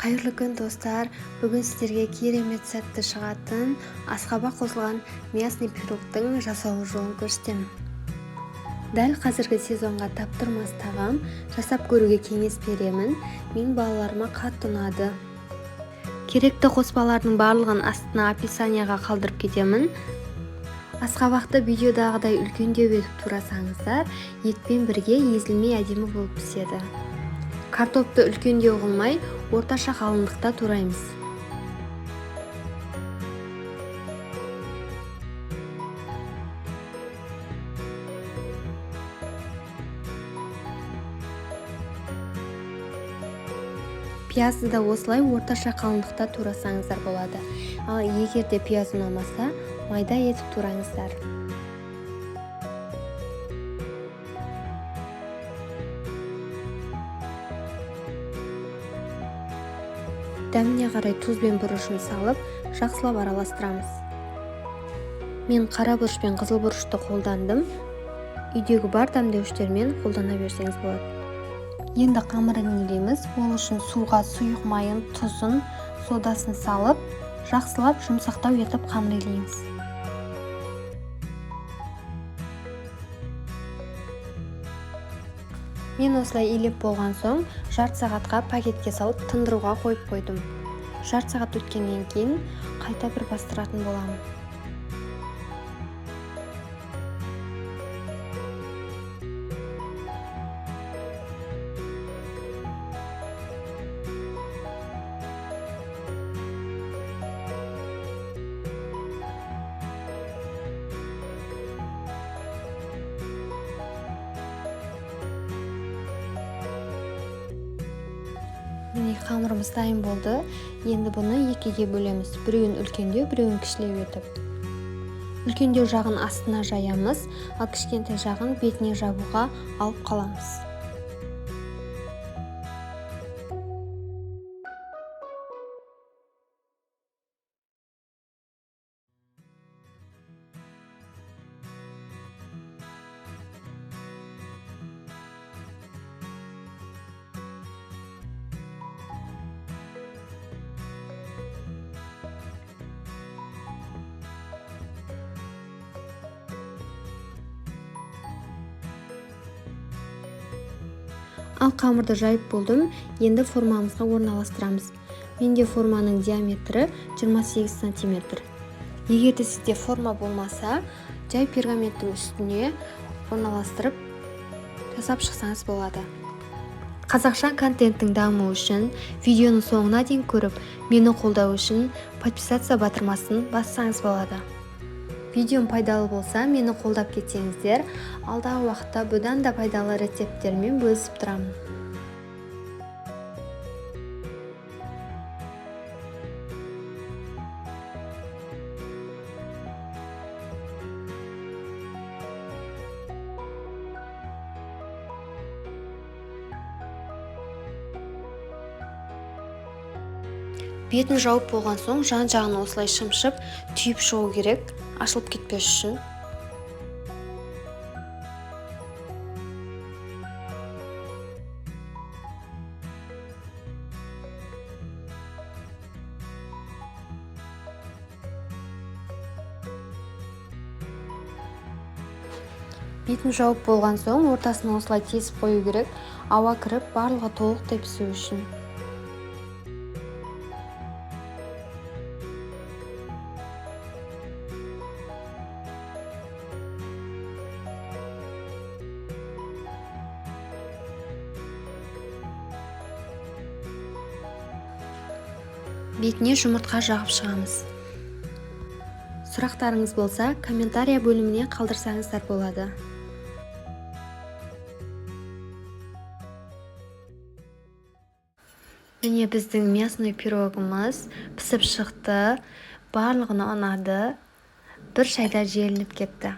Қайырлы күн достар, бүгін сіздерге керемет сәтті шығатын асқаба қосылған мясный пирогтың жасалу жолын көрсетемін. Дәл қазіргі сезонға таптырмас тағам жасап көруге кеңес беремін. Мен балаларыма қатты ұнады. Керекті қоспалардың барлығын астына описанияға қалдырып кетемін. Асқабақты видеодағыдай үлкендеу етіп турасаңыздар, етпен бірге езілмей әдемі болып піседі. Картопты үлкендеу қылмай, орташа қалыңдықта тураймыз. Пиязды да осылай орташа қалыңдықта турасаңыздар болады. Ал егер де пияз ұнамаса, майда етіп тураңыздар. Дәміне қарай тұз бен бұрышын салып, жақсылап араластырамыз. Мен қара бұрыш пен қызыл бұрышты қолдандым. Үйдегі бар дәмдеуіштермен қолдана берсеңіз болады. Енді қамырын илейміз. Ол үшін суға сұйық майын, тұзын, содасын салып, жақсылап жұмсақтау етіп қамыр илейміз. Мен осылай илеп болған соң, жарты сағатқа пакетке салып тындыруға қойып қойдым. Жарты сағат өткеннен кейін қайта бір бастыратын боламын. Міне қамырымыз дайын болды. Енді бұны екіге бөлеміз. Біреуін үлкендеу, біреуін кішілеу етіп. Үлкендеу жағын астына жаямыз, ал кішкентай жағын бетіне жабуға алып қаламыз. Ал қамырды жайып болдым, енді формамызға орналастырамыз. Менде форманың диаметрі 28 см. Егер де сізде форма болмаса, жай пергаменттің үстіне орналастырып жасап шықсаңыз болады. Қазақша контенттің дамуы үшін, видеоны соңына дейін көріп, мені қолдау үшін подписаться батырмасын бассаңыз болады. Видеом пайдалы болса, мені қолдап кетсеңіздер, алдағы уақытта бұдан да пайдалы рецепттермен бөлісіп тұрамын. Бетін жауып болған соң, жан-жағын осылай шымшып, түйіп шығу керек, ашылып кетпес үшін. Бетін жауып болған соң, ортасына осылай тесіп қою керек, ауа кіріп, барлығы толықтай пісу үшін. Бетіне жұмыртқа жағып шығамыз. Сұрақтарыңыз болса, комментария бөліміне қалдырсаңыздар болады. Міне біздің мясной пирогымыз пісіп шықты, барлығына ұнады, бір шайда желініп кетті.